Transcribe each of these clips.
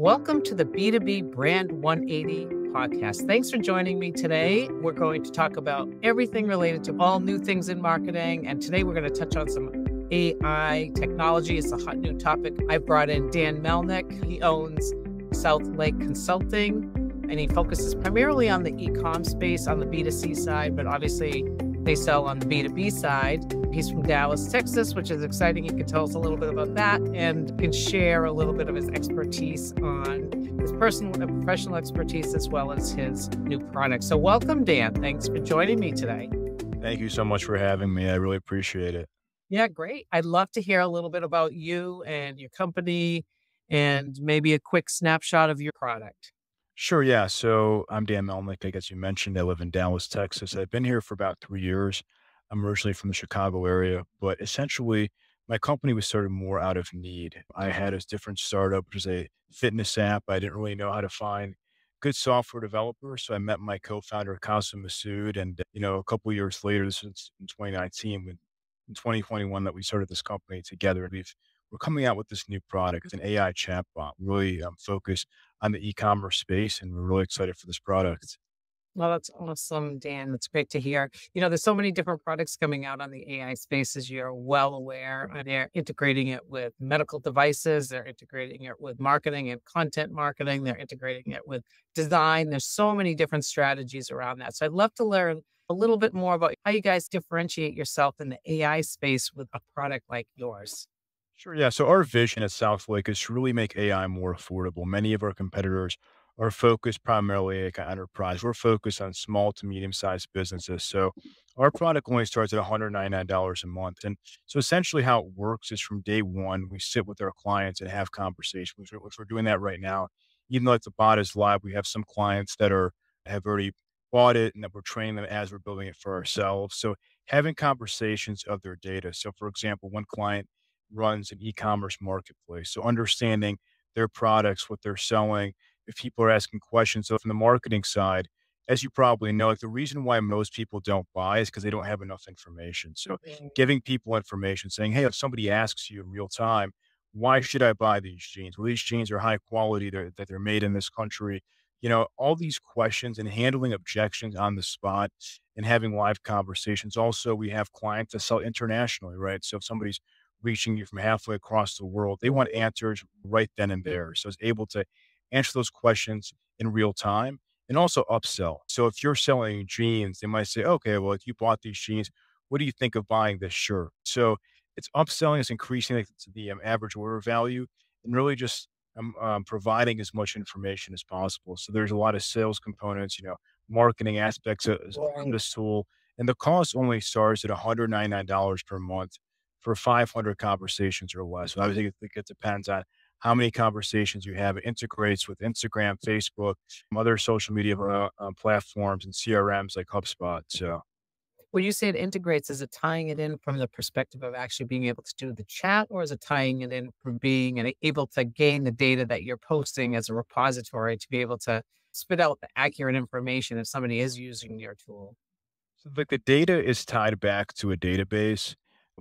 Welcome to the B2B Brand 180 podcast. Thanks for joining me today. We're going to talk about everything related to all new things in marketing. And today we're going to touch on some AI technology. It's a hot new topic. I brought in Dan Melnick. He owns Southlake Consulting, and he focuses primarily on the e-com space on the B2C side, but obviously they sell on the B2B side. He's from Dallas, Texas, which is exciting. He can tell us a little bit about that and can share a little bit of his expertise on his personal and professional expertise as well as his new product. So welcome, Dan. Thanks for joining me today. Thank you so much for having me. I really appreciate it. Yeah, great. I'd love to hear a little bit about you and your company and maybe a quick snapshot of your product. Sure, yeah. So I'm Dan Melnick. I guess you mentioned I live in Dallas, Texas. I've been here for about 3 years. I'm originally from the Chicago area, but essentially my company was started more out of need. I had a different startup, which was a fitness app. I didn't really know how to find good software developers. So I met my co-founder, Kasim Masood, and a couple of years later, this was in 2019, in 2021 that we started this company together. We're coming out with this new product. It's an AI chatbot, really focused on the e-commerce space, and we're really excited for this product. Well, that's awesome, Dan. That's great to hear. There's so many different products coming out on the AI space, as you're well aware. And they're integrating it with medical devices. They're integrating it with marketing and content marketing. They're integrating it with design. There's so many different strategies around that. So I'd love to learn a little bit more about how you guys differentiate yourself in the AI space with a product like yours. Sure. Yeah. So our vision at Southlake is to really make AI more affordable. Many of our competitors are focused primarily like on enterprise. We're focused on small to medium sized businesses. So our product only starts at $199 a month. And so essentially how it works is from day one, we sit with our clients and have conversations, which we're doing that right now. Even though the bot is live, we have some clients that have already bought it and that we're training them as we're building it for ourselves. So having conversations of their data. So for example, one client runs an e-commerce marketplace. So understanding their products, what they're selling, if people are asking questions. So from the marketing side, as you probably know, like the reason why most people don't buy is because they don't have enough information. So giving people information, saying, hey, if somebody asks you in real time, why should I buy these jeans? Well, these jeans are high quality, that they're made in this country. All these questions and handling objections on the spot and having live conversations. Also, we have clients that sell internationally, right? So if somebody's reaching you from halfway across the world, they want answers right then and there. So it's able to answer those questions in real time and also upsell. So if you're selling jeans, they might say, okay, well, if you bought these jeans, what do you think of buying this shirt? So it's upselling, it's increasing the average order value and really just providing as much information as possible. So there's a lot of sales components, marketing aspects of Right. this tool. And the cost only starts at $199 per month for 500 conversations or less. So obviously, I think it depends on how many conversations you have. It integrates with Instagram, Facebook, other social media platforms, and CRMs like HubSpot. So When you say it integrates, is it tying it in from the perspective of actually being able to do the chat, or is it tying it in from being able to gain the data that you're posting as a repository to be able to spit out the accurate information if somebody is using your tool? like the data is tied back to a database,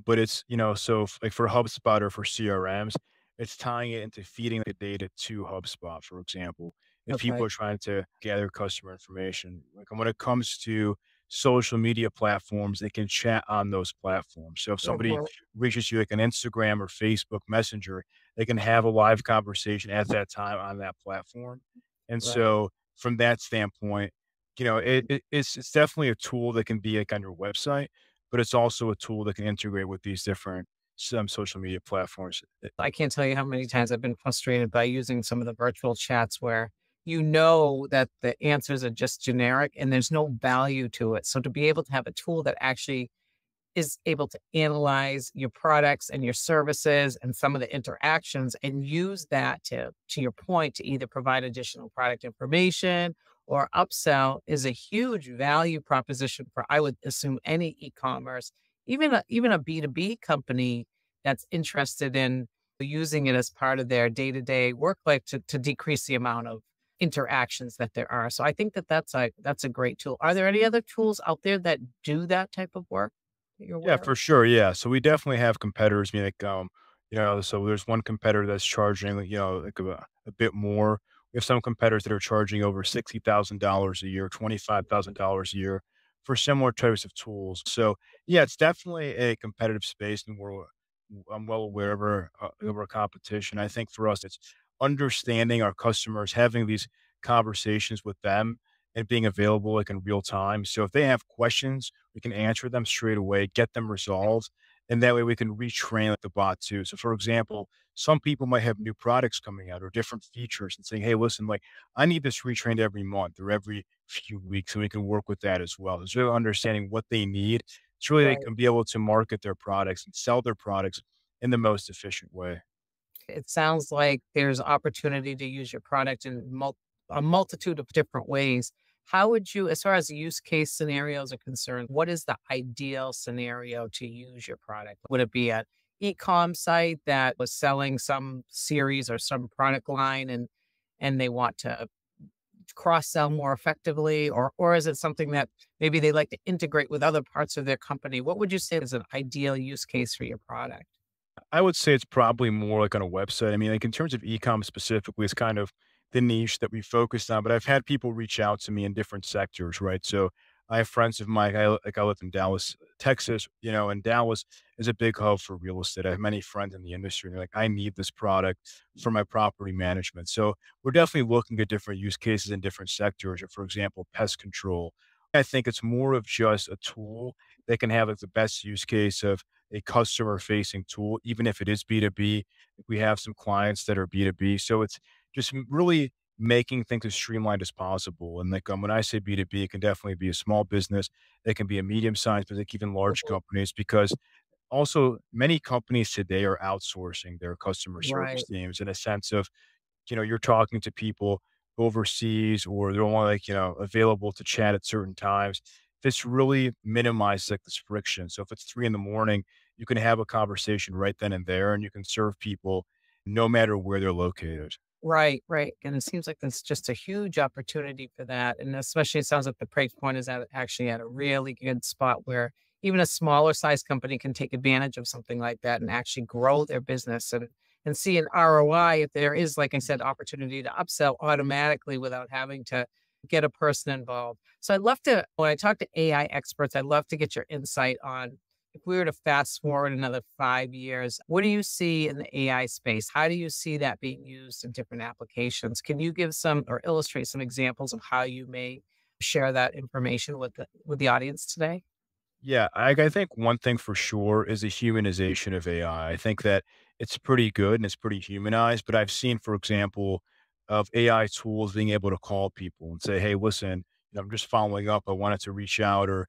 but like for HubSpot or for CRMs, it's tying it into feeding the data to HubSpot, for example. If people Okay. are trying to gather customer information, like when it comes to social media platforms, they can chat on those platforms. So if somebody Mhm. reaches you like an Instagram or Facebook Messenger, they can have a live conversation at that time on that platform. And Right. so from that standpoint, it's definitely a tool that can be like on your website, but it's also a tool that can integrate with these different some social media platforms. I can't tell you how many times I've been frustrated by using some of the virtual chats where you know that the answers are just generic and there's no value to it. So to be able to have a tool that actually is able to analyze your products and your services and some of the interactions and use that to your point, to either provide additional product information or upsell is a huge value proposition for, I would assume, any e-commerce, even a B2B company that's interested in using it as part of their day-to-day work life to decrease the amount of interactions that there are. So I think that that's a great tool. Are there any other tools out there that do that type of work that you're Yeah, aware of? for sure. Yeah. So we definitely have competitors. So there's one competitor that's charging, like a bit more. We have some competitors that are charging over $60,000 a year, $25,000 a year for similar types of tools. So yeah, it's definitely a competitive space, and I'm well aware of our competition. I think for us, it's understanding our customers, having these conversations with them, and being available like in real time. So if they have questions, we can answer them straight away, get them resolved, and that way we can retrain like the bot too. So for example, some people might have new products coming out or different features and saying, "Hey, listen, like I need this retrained every month or every few weeks," so we can work with that as well. It's really understanding what they need. It's really they Right. can be able to market their products and sell their products in the most efficient way. It sounds like there's opportunity to use your product in a multitude of different ways. How would you, as far as use case scenarios are concerned, what is the ideal scenario to use your product? Would it be an e-com site that was selling some series or some product line and they want to cross sell more effectively, or is it something that maybe they like to integrate with other parts of their company? What would you say is an ideal use case for your product? I would say it's probably more like on a website. I mean, like in terms of e-com specifically, it's kind of the niche that we focused on. But I've had people reach out to me in different sectors, right? So I have friends of mine. I live in Dallas, Texas, and Dallas is a big hub for real estate. I have many friends in the industry, and they're like, I need this product for my property management. So we're definitely looking at different use cases in different sectors. Or for example, pest control. I think it's more of just a tool that can have like the best use case of a customer facing tool, even if it is B2B. We have some clients that are B2B. So it's just really making things as streamlined as possible. And like when I say B2B, it can definitely be a small business, it can be a medium sized business, even large Mhm. companies, because also many companies today are outsourcing their customer service Right. teams in a sense of you're talking to people overseas or they're only like, available to chat at certain times. This really minimizes like this friction. So if it's 3 in the morning, you can have a conversation right then and there and you can serve people no matter where they're located. Right, right, and it seems like there's just a huge opportunity for that, and especially it sounds like the price point is actually at a really good spot where even a smaller size company can take advantage of something like that and actually grow their business and see an ROI if there is, like I said, opportunity to upsell automatically without having to get a person involved. So I'd love to when I talk to AI experts, I'd love to get your insight on if we were to fast forward another 5 years, what do you see in the AI space? How do you see that being used in different applications? Can you give some or illustrate some examples of how you may share that information with the audience today? Yeah, I think one thing for sure is the humanization of AI. I think that it's pretty good and it's pretty humanized, but I've seen, for example, of AI tools being able to call people and say, "Hey, listen, I'm just following up. I wanted to reach out," or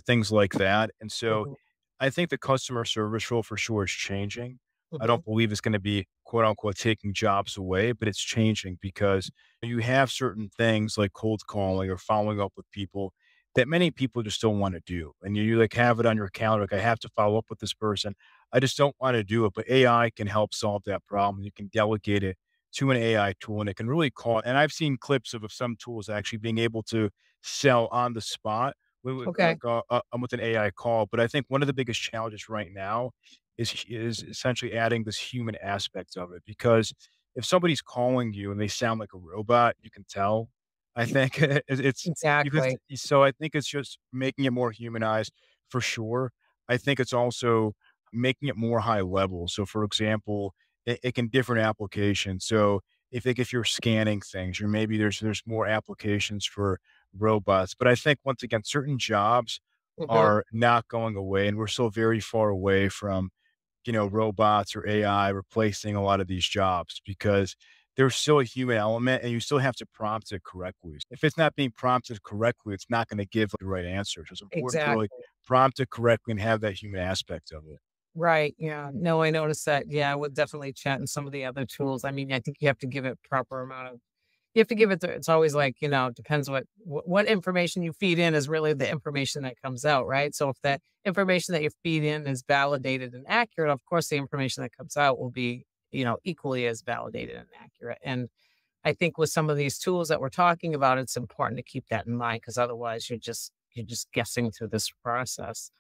things like that. And so Mhm, I think the customer service role for sure is changing. I mhm. don't believe it's going to be quote unquote taking jobs away, but it's changing because you have certain things like cold calling or following up with people that many people just don't want to do. And you like have it on your calendar, like I have to follow up with this person. I just don't want to do it. But AI can help solve that problem. You can delegate it to an AI tool and it can really call. And I've seen clips of some tools actually being able to sell on the spot Okay, with an AI call, but I think one of the biggest challenges right now is essentially adding this human aspect of it, because if somebody's calling you and they sound like a robot, you can tell. I think it's you can exactly. so I think it's just making it more humanized for sure. I think it's also making it more high level. So for example, it can different applications. So if you're scanning things, or maybe there's more applications for robots. But I think once again, certain jobs Mhm. are not going away, and we're still very far away from, robots or AI replacing a lot of these jobs because there's still a human element and you still have to prompt it correctly. If it's not being prompted correctly, it's not going to give the right answer. So it's important to really Exactly. prompt it correctly and have that human aspect of it. Right. Yeah. No, I noticed that. Yeah, I would definitely chat in some of the other tools. I mean, I think you have to give it proper amount of you have to give it the it's always like, depends what information you feed in is really the information that comes out, right? So if that information that you feed in is validated and accurate, of course the information that comes out will be, equally as validated and accurate. And I think with some of these tools that we're talking about, it's important to keep that in mind because otherwise you're just guessing through this process.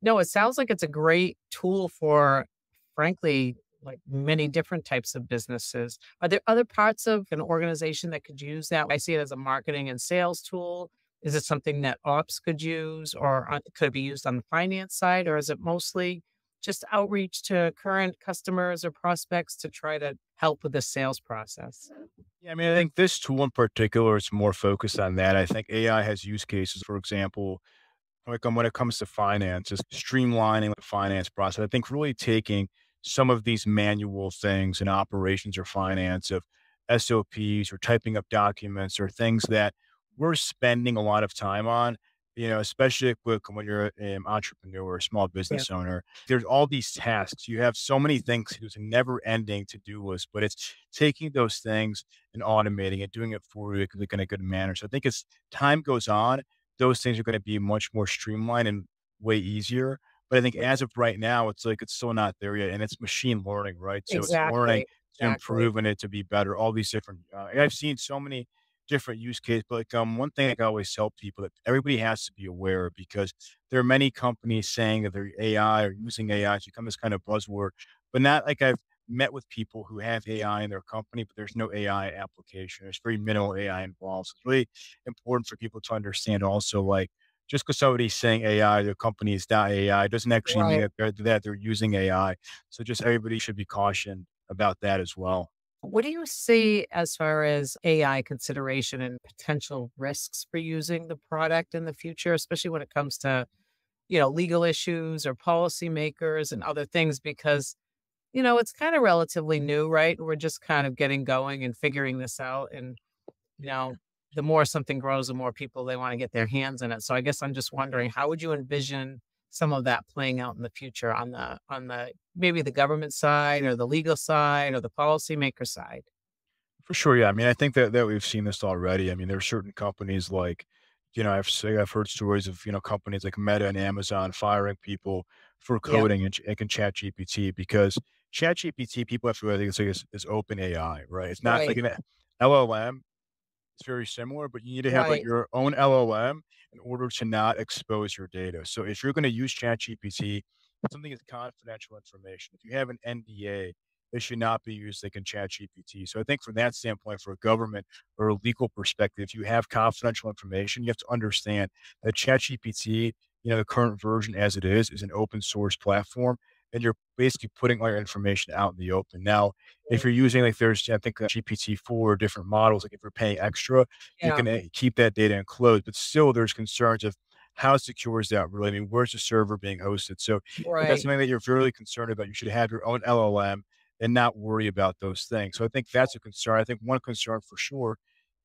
No, it sounds like it's a great tool for, frankly, like many different types of businesses. Are there other parts of an organization that could use that? I see it as a marketing and sales tool. Is it something that ops could use, or could it be used on the finance side, or is it mostly just outreach to current customers or prospects to try to help with the sales process? Yeah, I mean, I think this tool in particular is more focused on that. I think AI has use cases, for example, like, when it comes to finance, just streamlining the finance process. I think really taking some of these manual things in operations or finance of SOPs or typing up documents or things that we're spending a lot of time on, especially when you're an entrepreneur or a small Yeah, business owner. There's all these tasks. You have so many things. It's a never ending to do list, but it's taking those things and automating it, doing it for you like, in a good manner. So I think as time goes on, those things are gonna be much more streamlined and way easier. But I think as of right now, it's like it's still not there yet, and it's machine learning, right? So it's learning exactly. to Exactly. improve and it to be better, all these different I've seen so many different use cases, but, one thing I always tell people that everybody has to be aware of because there are many companies saying that they're AI or using AI. It's become this kind of buzzword, but not like I've met with people who have AI in their company, but there's no AI application. There's very minimal AI involved. So it's really important for people to understand also, like, just because somebody's saying AI, their company is not AI, doesn't actually mean Right. that they're using AI. So just everybody should be cautioned about that as well. What do you see as far as AI consideration and potential risks for using the product in the future, especially when it comes to, legal issues or policymakers and other things? Because, it's kind of relatively new, right? We're just kind of getting going and figuring this out. And, you know, the more something grows, the more people they want to get their hands in it. So I guess I'm just wondering, how would you envision some of that playing out in the future on the maybe the government side or the legal side or the policymaker side? For sure, yeah. I mean, I think that we've seen this already. I mean, there are certain companies like, I've heard stories of companies like Meta and Amazon firing people for Yeah. coding and Chat GPT because Chat GPT people have to I think it's like is open AI, right? It's not like Right. an LLM. It's very similar, but you need to have, like, Right. your own LLM in order to not expose your data. So if you're gonna use ChatGPT, something is confidential information. If you have an NDA, it should not be used like in ChatGPT. So I think from that standpoint, for a government or a legal perspective, if you have confidential information, you have to understand that ChatGPT, the current version as it is an open source platform, and you're basically putting all your information out in the open. Now, if Right. you're using like there's I think GPT-4 different models, like if you're paying extra, you Yeah. can keep that data enclosed, but still there's concerns of how secure is that really? I mean, where's the server being hosted? So if that's Right. something that you're really concerned about, you should have your own LLM and not worry about those things. So I think that's a concern. I think one concern for sure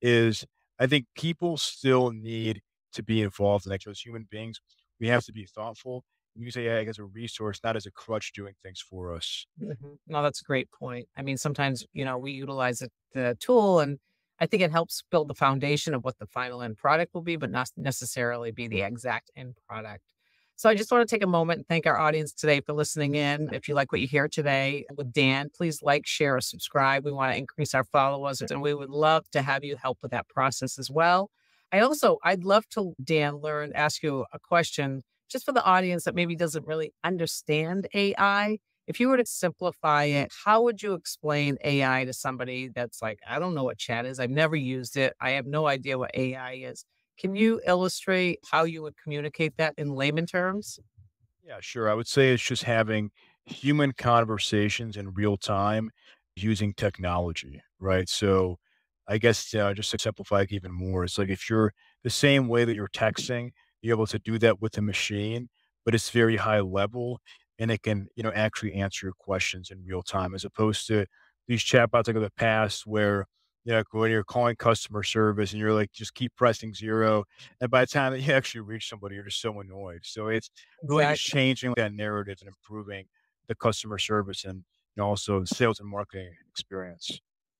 is I think people still need to be involved in like those human beings. We have to be thoughtful and use AI as a resource, not as a crutch doing things for us. Mhm. No, that's a great point. I mean, sometimes, we utilize the tool and I think it helps build the foundation of what the final end product will be, but not necessarily be the exact end product. So I just want to take a moment and thank our audience today for listening in. If you like what you hear today with Dan, please like, share, or subscribe. We want to increase our followers and we would love to have you help with that process as well. I'd love to, Dan, ask you a question just for the audience that maybe doesn't really understand AI. If you were to simplify it, how would you explain AI to somebody that's like, I don't know what chat is. I've never used it. I have no idea what AI is. Can you illustrate how you would communicate that in layman terms? Yeah, sure. I would say it's just having human conversations in real time using technology, right? So I guess just to simplify it even more, it's like if you're the same way that you're texting, you're able to do that with a machine, but it's very high level and it can, actually answer your questions in real time as opposed to these chatbots like of the past where, when you're calling customer service and you're like, just keep pressing zero. And by the time that you actually reach somebody, you're just so annoyed. So it's really just Exactly. changing that narrative and improving the customer service and, also the sales and marketing experience.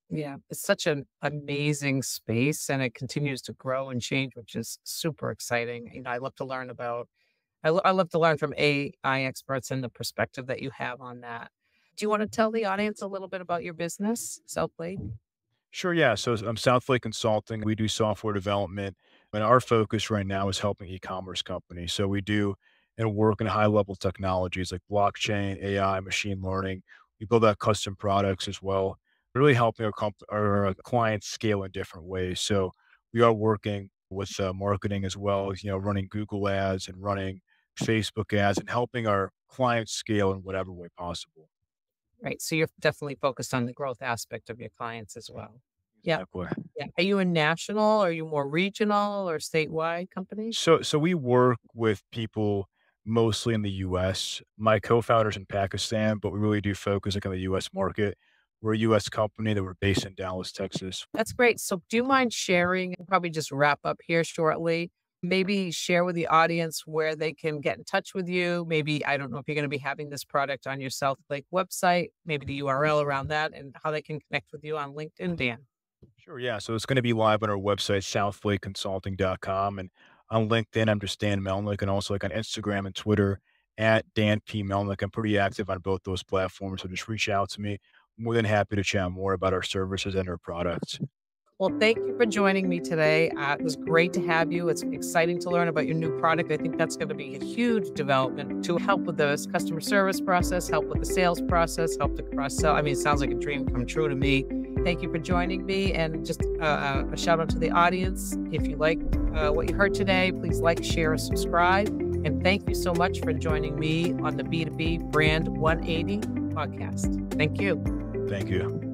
Yeah, it's such an amazing space and it continues to grow and change, which is super exciting. I love to learn about I love to learn from AI experts and the perspective that you have on that. Do you want to tell the audience a little bit about your business, Southlake? Sure, yeah. So I'm Southlake Consulting. We do software development, and our focus right now is helping e-commerce companies. So we do and work in high level technologies like blockchain, AI, machine learning. We build out custom products as well, really helping our clients scale in different ways. So we are working with marketing as well, running Google ads and running Facebook ads and helping our clients scale in whatever way possible. Right. So you're definitely focused on the growth aspect of your clients as well. Yeah. Exactly. Yeah. Are you a national? Are you more regional or statewide company? So we work with people mostly in the US. My co-founder's in Pakistan, but we really do focus like on the US market. We're a US company that we're based in Dallas, Texas. That's great. So do you mind sharing, we'll probably just wrap up here shortly, maybe share with the audience where they can get in touch with you? Maybe, I don't know if you're going to be having this product on your Southlake website, maybe the URL around that and how they can connect with you on LinkedIn, Dan. Sure, yeah. So it's going to be live on our website, southlakeconsulting.com. And on LinkedIn, I'm just Dan Melnick, and also like on Instagram and Twitter at Dan P. Melnick. I'm pretty active on both those platforms. So just reach out to me. More than happy to chat more about our services and our products. Well, thank you for joining me today. It was great to have you. It's exciting to learn about your new product. I think that's going to be a huge development to help with the customer service process, help with the sales process, help to cross sell. I mean, it sounds like a dream come true to me. Thank you for joining me. And just a shout out to the audience. If you liked what you heard today, please like, share, or subscribe. And thank you so much for joining me on the B2B Brand 180 podcast. Thank you. Thank you.